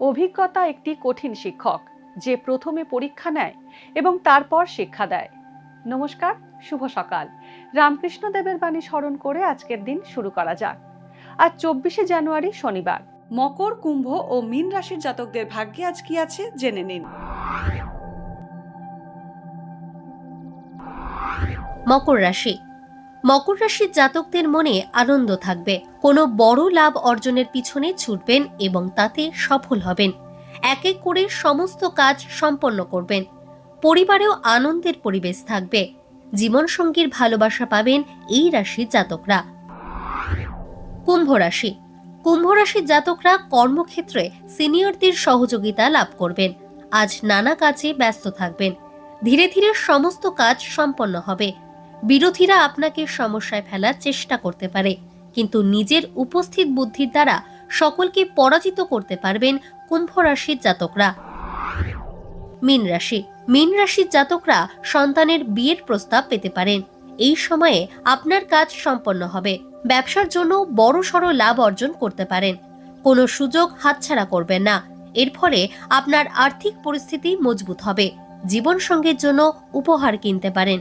অভিজ্ঞতা একটি কঠিন শিক্ষক, যে প্রথমে পরীক্ষা নেয় এবং তারপর শিক্ষা দেয়। নমস্কার, শুভ সকাল। রামকৃষ্ণ দেবের বাণী স্মরণ করে আজকের দিন শুরু করা যাক। আজ 24শে জানুয়ারি, শনিবার। মকর, কুম্ভ ও মীন রাশির জাতকদের ভাগ্যে আজ কি আছে জেনে নিন। মকর রাশি। মকর রাশির জাতকদের মনে আনন্দ থাকবে। কোনো বড় লাভ অর্জনের পিছনে ছুটবেন এবং তাতে সফল হবেন। এক এক করে সমস্ত কাজ সম্পন্ন করবেন। পরিবারেও আনন্দের পরিবেশ থাকবে। জীবনসঙ্গীর ভালোবাসা পাবেন এই রাশির জাতকরা। কুম্ভ রাশি। কুম্ভ রাশির জাতকরা কর্মক্ষেত্রে সিনিয়রদের সহযোগিতা লাভ করবেন। আজ নানা কাজে ব্যস্ত থাকবেন। ধীরে ধীরে সমস্ত কাজ সম্পন্ন হবে। বিরোধীরা আপনাকে সমস্যায় ফেলার চেষ্টা করতে পারে, কিন্তু নিজের উপস্থিত বুদ্ধির দ্বারা সকলকে পরাজিত করতে পারবেন কুম্ভ রাশির জাতকরা। মীন রাশি। মীন রাশির জাতকরা সন্তানের বিয়ের প্রস্তাব পেতে পারেন। এই সময়ে আপনার কাজ সম্পন্ন হবে। ব্যবসার জন্য বড়সড় লাভ অর্জন করতে পারেন। কোনো সুযোগ হাতছাড়া করবেন না। এর ফলে আপনার আর্থিক পরিস্থিতি মজবুত হবে। জীবনসঙ্গীর জন্য উপহার কিনতে পারেন।